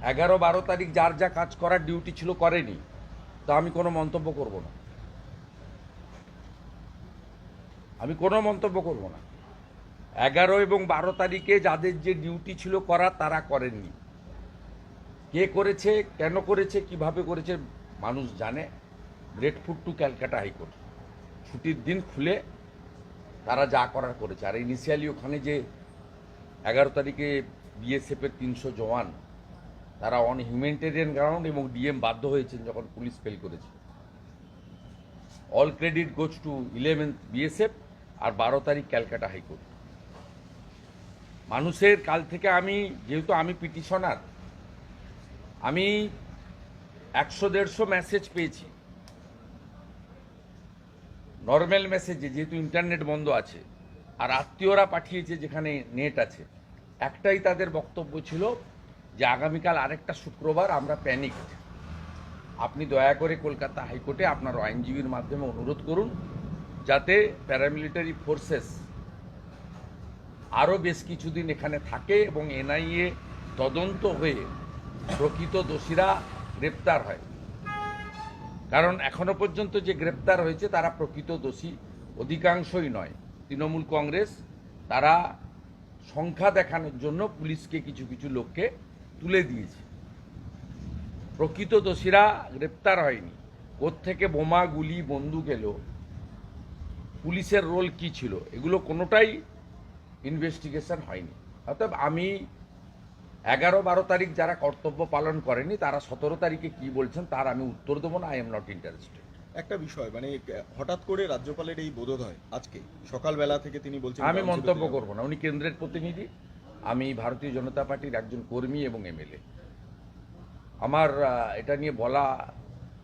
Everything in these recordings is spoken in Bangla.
11-12 তারিখ যার যা কাজ করার ডিউটি ছিল করেনি, তা আমি কোনো মন্তব্য করব না। আমি কোনো মন্তব্য করব না। 11 এবং 12 তারিখে যাদের যে ডিউটি ছিল করার তারা করেননি। কে করেছে, কেন করেছে, কিভাবে করেছে মানুষ জানে। গ্রেটফুল টু ক্যালকাটা হাইকোর্ট, ছুটির দিন খুলে তারা যা করার করেছে। আর ইনিশিয়ালি ওখানে যে 11 তারিখে বিএসএফের 300 জওয়ান তারা অন হিউম্যানিটেরিয়ান গ্রাউন্ড এবং ডিএম বাধ্য হয়েছেন যখন পুলিশ ফেল করেছে। All credit goes to 11th BSF আর 12 তারিখ ক্যালকাটা হাইকোর্ট। মানুষের কাল থেকে আমি, যেহেতু আমি পিটিশনার, আমি 100-150 মেসেজ পেয়েছি নর্মাল মেসেজে, যেহেতু ইন্টারনেট বন্ধ আছে, আর আত্মীয়রা পাঠিয়েছে যেখানে নেট আছে। একটাই তাদের বক্তব্য ছিল যে আগামীকাল আরেকটা শুক্রবার, আমরা প্যানিকড। আপনি দয়া করে কলকাতা হাইকোর্টে আপনার আইনজীবীর মাধ্যমে অনুরোধ করুন যাতে প্যারামিলিটারি ফোর্সেস আরও বেশ কিছুদিন এখানে থাকে এবং এনআইএ তদন্ত হয়ে প্রকৃত দোষীরা গ্রেপ্তার হয়। কারণ এখনো পর্যন্ত যে গ্রেপ্তার হয়েছে তারা প্রকৃত দোষী অধিকাংশই নয়। তৃণমূল কংগ্রেস তারা সংখ্যা দেখানোর জন্য পুলিশকে কিছু কিছু লোককে তুলে দিয়েছে। প্রকৃত দোষীরা গ্রেপ্তার হয়নি। কোত্থেকে বোমা, গুলি, বন্দুক এলো, পুলিশের রোল কি ছিল, এগুলো কোনোটাই ইনভেস্টিগেশন হয়নি। অর্থাৎ আমি 11-12 তারিখ যারা কর্তব্য পালন করেনি তারা 17 তারিখে কি বলছেন তার আমি উত্তর দেবো না। I am not interested. একটা বিষয়, মানে হঠাৎ করে রাজ্যপালের এই বোধোদয় আজকে সকালবেলা থেকে তিনি বলছেন আমি মন্তব্য করব না। উনি কেন্দ্রের প্রতিনিধি, আমি ভারতীয় জনতা পার্টির একজন কর্মী এবং এমএলএ। আমার এটা নিয়ে বলা,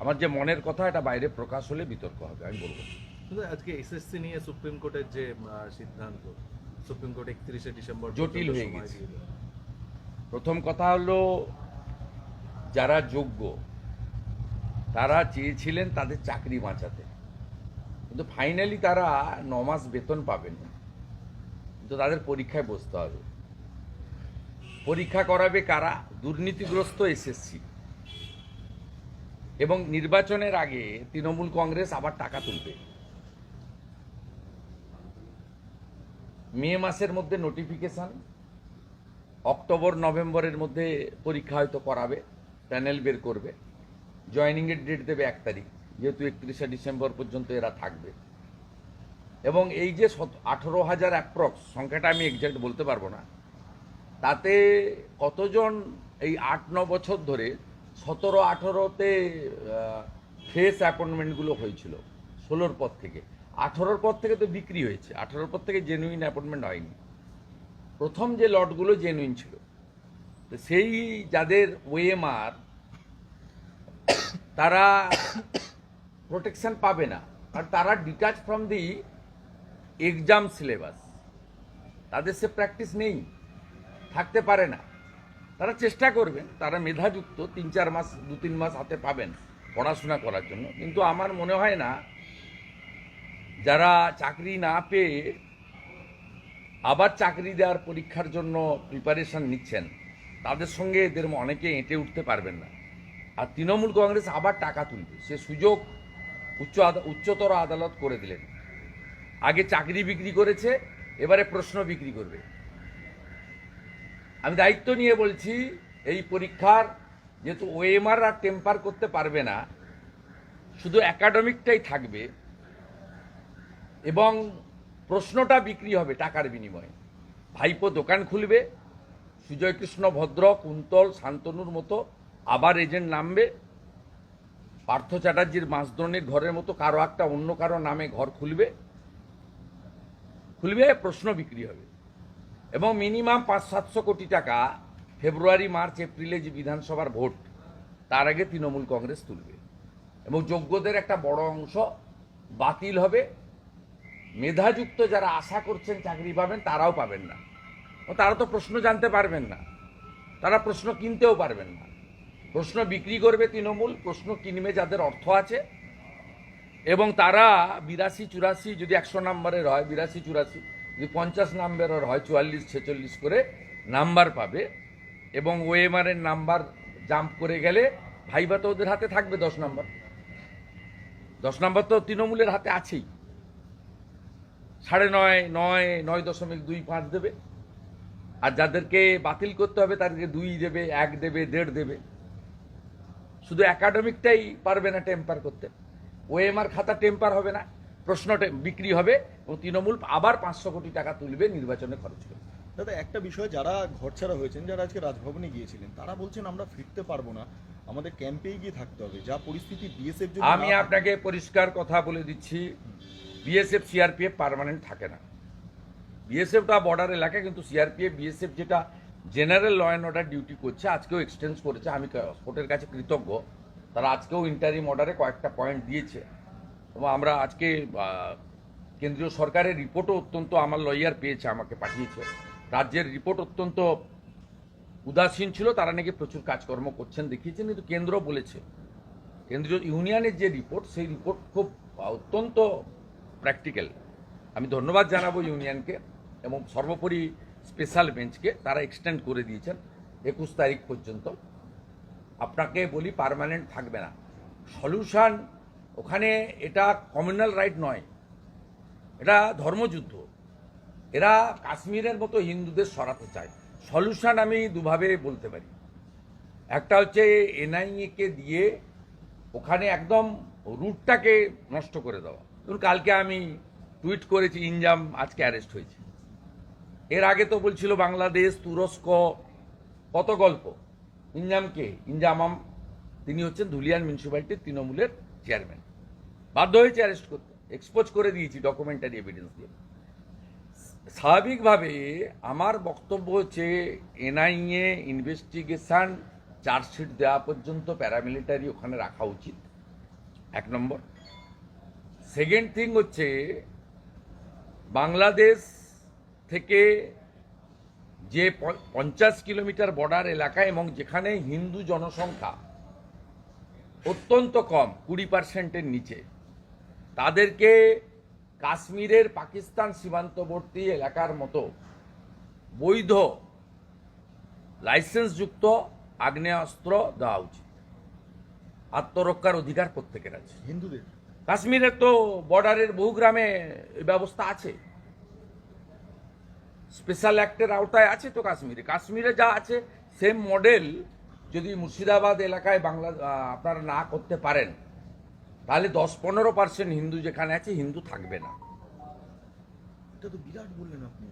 আমার যে মনের কথা, এটা বাইরে প্রকাশ হলে বিতর্ক হবে, আমি বলবো। কিন্তু আজকে এসএসসি নিয়ে সুপ্রিম কোর্টের যে সিদ্ধান্ত, সুপ্রিম কোর্ট 31শে ডিসেম্বর জটিল হয়ে গেছে। প্রথম কথা হলো, যারা যোগ্য তারা চেয়েছিলেন তাদের চাকরি বাঁচাতে, কিন্তু ফাইনালি তারা 9 মাস বেতন পাবেন, কিন্তু তাদের পরীক্ষায় বসতে হবে। পরীক্ষা করাবে কারা? দুর্নীতিগ্রস্ত এসএসসি। এবং নির্বাচনের আগে তৃণমূল কংগ্রেস আবার টাকা তুলবে। মে মাসের মধ্যে নোটিফিকেশন, অক্টোবর-নভেম্বরের মধ্যে পরীক্ষা হয়তো করাবে, প্যানেল বের করবে, জয়েনিংয়ের ডেট দেবে 1 তারিখ, যেহেতু 31শে ডিসেম্বর পর্যন্ত এরা থাকবে। এবং এই যে 18,000 অ্যাপ্রক্স সংখ্যাটা আমি এক্সাক্ট বলতে পারবো না, তাতে কতজন এই 8-9 বছর ধরে 17-18তে ফ্রেশ অ্যাপয়েন্টমেন্টগুলো হয়েছিল, 16র পর থেকে। 18র পর থেকে তো বিক্রি হয়েছে, 18র পর থেকে জেনুইন অ্যাপয়েন্টমেন্ট হয়নি। প্রথম যে লটগুলো জেনুইন ছিল, তো সেই যাদের ওএমআর তারা প্রোটেকশন পাবে না, আর তারা detach from the exam syllabus, তাদের সে প্র্যাকটিস নেই, থাকতে পারে না। তারা চেষ্টা করবেন, তারা মেধাযুক্ত, 3-4 মাস 2-3 মাস হাতে পাবেন পড়াশোনা করার জন্য। কিন্তু আমার মনে হয় না যারা চাকরি না পেয়ে আবার চাকরি দেওয়ার পরীক্ষার জন্য প্রিপারেশন নিচ্ছেন, তাদের সঙ্গে এদের অনেকে এঁটে উঠতে পারবেন না। আর তৃণমূল কংগ্রেস আবার টাকা তুলবে, সে সুযোগ উচ্চতর আদালত করে দিলেন। আগে চাকরি বিক্রি করেছে, এবারে প্রশ্ন বিক্রি করবে। আমি দায়িত্ব নিয়ে বলছি, এই পরীক্ষার যেহেতু ওএমআর আর টেম্পার করতে পারবে না, শুধু একাডেমিকটাই থাকবে এবং প্রশ্নটা বিক্রি হবে টাকার বিনিময়ে। ভাইপো দোকান খুলবে, সুজয় কৃষ্ণ ভদ্র, কুন্তল, শান্তনুর মতো আবার এজেন্ট নামবে, পার্থ চ্যাটার্জির মাসদ্রোণীর ঘরের মতো কারো একটা অন্য কারো নামে ঘর খুলবে, প্রশ্ন বিক্রি হবে। এবং মিনিমাম 500-700 কোটি টাকা ফেব্রুয়ারি, মার্চ, এপ্রিলে যে বিধানসভার ভোট, তার আগে তৃণমূল কংগ্রেস তুলবে। এবং যোগ্যদের একটা বড় অংশ বাতিল হবে। মেধাযুক্ত যারা আশা করছেন চাকরি পাবেন, তারাও পাবেন না। তারা তো প্রশ্ন জানতে পারবেন না, তারা প্রশ্ন কিনতেও পারবেন না। প্রশ্ন বিক্রি করবে তৃণমূল, প্রশ্ন কিনবে যাদের অর্থ আছে, এবং তারা 82-84, যদি 100 নম্বরের হয় 82-84, যদি 50 নম্বরের হয় 44-46 করে নাম্বার পাবে এবং ওএমআর এর নাম্বার জাম্প করে গেলে ভাইবা তো ওদের হাতে থাকবে 10 নম্বর। 10 নম্বর তো তৃণমূলের হাতে আছেই। 9.5, 9.25 দেবে। আর যাদেরকে বাতিল করতে হবে তাদেরকে 2 দেবে, 1 দেবে, 1.5 দেবে। শুধু একাডেমিকটাই পারবে না টেম্পার করতে। ওএমআর খাতা টেম্পার হবে না, প্রশ্ন বিক্রি হবে এবং তৃণমূল আবার 500 কোটি টাকা তুলবে নির্বাচনে খরচ করবে। দাদা একটা বিষয়, যারা ঘরছাড়া হয়েছেন, যারা আজকে রাজভবনে গিয়েছিলেন, তারা বলছেন আমরা ফিরতে পারবো না, আমাদের ক্যাম্পেই গিয়ে থাকতে হবে, যা পরিস্থিতি বিএসএফ যদি আমি আপনাকে পরিষ্কার কথা বলে দিচ্ছি, বিএসএফ সিআরপিএফ পার্মানেন্ট থাকে না। বিএসএফটা বর্ডার এলাকা, কিন্তু সিআরপিএফ বিএসএফ যেটা general law and order duty করছে, আজকেও এক্সটেন্স করেছে। আমি কোর্টের কাছে কৃতজ্ঞ, তারা আজকেও ইন্টারিম অর্ডারে কয়েকটা পয়েন্ট দিয়েছে এবং আমরা আজকে কেন্দ্রীয় সরকারের রিপোর্টও অত্যন্ত, আমার লয়ার পেয়েছে, আমাকে পাঠিয়েছে। রাজ্যের রিপোর্ট অত্যন্ত উদাসীন ছিল, তারা নাকি প্রচুর কাজকর্ম করছেন দেখিয়েছেন, কিন্তু কেন্দ্র বলেছে, কেন্দ্রীয় ইউনিয়নের যে রিপোর্ট, সেই রিপোর্ট খুব অত্যন্ত প্র্যাকটিক্যাল। আমি ধন্যবাদ জানাবো ইউনিয়নকে এবং সর্বোপরি স্পেশাল বেঞ্চকে, তারা এক্সটেন্ড করে দিয়েছেন 21 তারিখ পর্যন্ত। আপনাকে বলি, পার্মানেন্ট থাকবে না। সলিউশন ওখানে, এটা কমিউনাল রাইট নয়, এটা ধর্মযুদ্ধ। এরা কাশ্মীরের মতো হিন্দুদের সরাতে চায়। সলিউশন আমি দুভাবে বলতে পারি। একটা হচ্ছে এনআইএ-কে দিয়ে ওখানে একদম রুটটাকে নষ্ট করে দেওয়া। ধরুন কালকে আমি টুইট করেছি, ইনজাম আজকে অ্যারেস্ট হয়েছে। এর আগে তো বলছিল বাংলাদেশ, তুরস্ক, কত গল্প। ইনজামকে, ইনজামাম, তিনি হচ্ছেন ধুলিয়ান মিউনিসিপ্যালিটির তৃণমূলের চেয়ারম্যান, বাধ্য হয়েছে অ্যারেস্ট করতে। এক্সপোজ করে দিয়েছি ডকুমেন্টারি এভিডেন্স দিয়ে। স্বাভাবিকভাবে আমার বক্তব্য হচ্ছে, এনআইএ ইনভেস্টিগেশন চার্জশিট দেওয়া পর্যন্ত প্যারামিলিটারি ওখানে রাখা উচিত, 1 নম্বর। সেকেন্ড থিং হচ্ছে, বাংলাদেশ থেকে যে 50 কিলোমিটার বর্ডার এলাকা এবং যেখানে হিন্দু জনসংখ্যা অত্যন্ত কম, 20%-এর নিচে, তাদেরকে কাশ্মীরের পাকিস্তান সীমান্তবর্তী এলাকার মতো বৈধ লাইসেন্সযুক্ত আগ্নেয়াস্ত্র দেওয়া উচিত। আত্মরক্ষার অধিকার প্রত্যেকের আছে। হিন্দুদের কাশ্মীরের তো বর্ডারের বহু গ্রামে এই ব্যবস্থা আছে, স্পেশাল অ্যাক্টের আওতায় আছে তো। কাশ্মীরে যা আছে সেম মডেল যদি মুর্শিদাবাদ এলাকায় আপনারা না করতে পারেন, তাহলে 10-15% হিন্দু যেখানে আছে, হিন্দু থাকবে না। এটা তো বিরাট বললেন আপনি।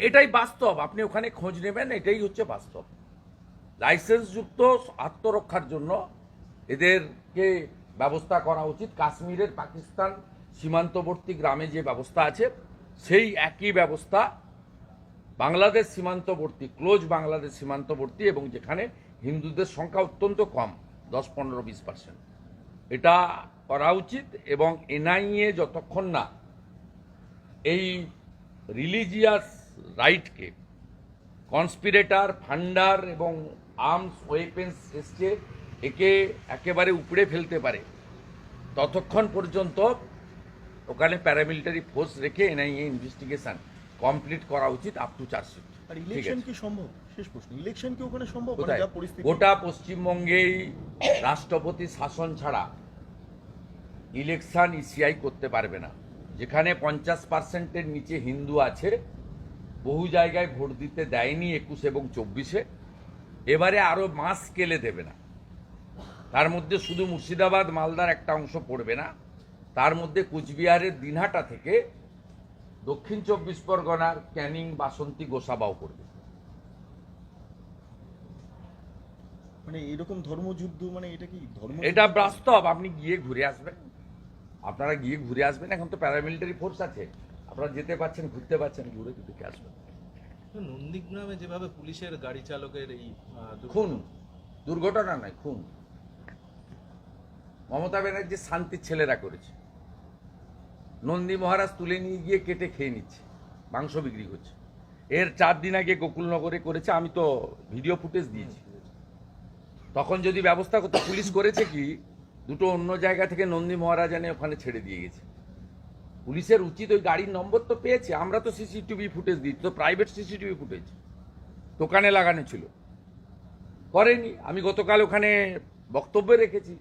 এটাই বাস্তব, আপনি ওখানে খোঁজ নেবেন, এটাই হচ্ছে বাস্তব। লাইসেন্সযুক্ত আত্মরক্ষার জন্য এদেরকে ব্যবস্থা করা উচিত। কাশ্মীরের পাকিস্তান সীমান্তবর্তী গ্রামে যে ব্যবস্থা আছে, সেই একই ব্যবস্থা বাংলাদেশ সীমান্তবর্তী, ক্লোজ বাংলাদেশ সীমান্তবর্তী, এবং যেখানে হিন্দুদের সংখ্যা অত্যন্ত কম, 10-15-20%, এটা করা উচিত। এবং এনআইএ যতক্ষণ না এই রিলিজিয়াস রাইটকে, কনস্পিরেটার, ফান্ডার এবং আর্মস ওয়েপেন্স এসছে, একে একেবারে উপড়ে ফেলতে পারে, ততক্ষণ পর্যন্ত ওখানে প্যারামিলিটারি ফোর্স রেখে এনআইএ ইনভেস্টিগেশন কমপ্লিট করা উচিত আপ টু চার্জশিট। আর ইলেকশন কি সম্ভব? শেষ প্রশ্ন, ইলেকশন কি ওখানে সম্ভব? কোথায়? যা পরিস্থিতি, গোটা পশ্চিমবঙ্গেই রাষ্ট্রপতি শাসন ছাড়া ইলেকশন ইসিআই করতে পারবে না। যেখানে 50%-এর নিচে হিন্দু আছে, বহু জায়গায় ভোট দিতে দেয়নি 21 এবং 24-এ, এবারে আরো মাস স্কেলে দেবে না। তার মধ্যে শুধু মুর্শিদাবাদ, মালদার একটা অংশ পড়বে না, তার মধ্যে কুচবিহারের দিনহাটা থেকে দক্ষিণ 24 পরগনার ক্যানিং, বাসন্তী, গোসাবাও পড়বে। মানে এরকম ধর্মযুদ্ধ, মানে এটা কি ধর্ম? এটা বাস্তব, আপনি গিয়ে ঘুরে আসবেন, আপনারা গিয়ে ঘুরে আসবেন। এখন তো প্যারামিলিটারি ফোর্স আছে, আপনারা যেতে পারছেন, ঘুরতে পারছেন, ঘুরে দেখে আসবেন। নন্দীগ্রামে যেভাবে পুলিশের গাড়ি চালকের এই খুন, দুর্ঘটনা নয়, খুন, মমতা ব্যানার্জির শান্তির ছেলেরা করেছে। নন্দী মহারাজ তুলে নিয়ে গিয়ে কেটে খেয়ে নিচ্ছে, মাংস বিক্রি করছে। এর 4 দিন আগে গোকুলনগরে করেছে, আমি তো ভিডিও ফুটেজ দিয়েছি। তখন যদি ব্যবস্থা করতে, পুলিশ করেছে কি, দুটো অন্য জায়গা থেকে নন্দী মহারাজ এনে ওখানে ছেড়ে দিয়ে গেছে। পুলিশের উচিত, ওই গাড়ির নম্বর তো পেয়েছে, আমরা তো সিসিটিভি ফুটেজ দিচ্ছি, তো প্রাইভেট সিসিটিভি ফুটেজ দোকানে লাগানো ছিল, করেনি। আমি গতকাল ওখানে বক্তব্য রেখেছি।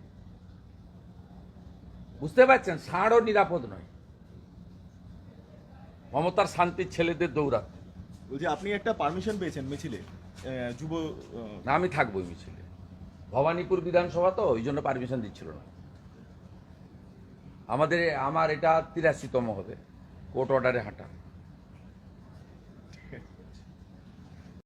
বুঝতে পারছেন, ষাঁড়ও নিরাপদ নয় মমতার শান্তির ছেলেদের দৌড়াতে। বলছি আপনি একটা পারমিশন পেয়েছেন মিছিলে যুব না, আমি থাকবোই মিছিলে। ভবানীপুর বিধানসভা তো ওই জন্য পারমিশন দিচ্ছিল না। আমার এটা 83তম হবে কোর্ট অর্ডারে হাঁটা।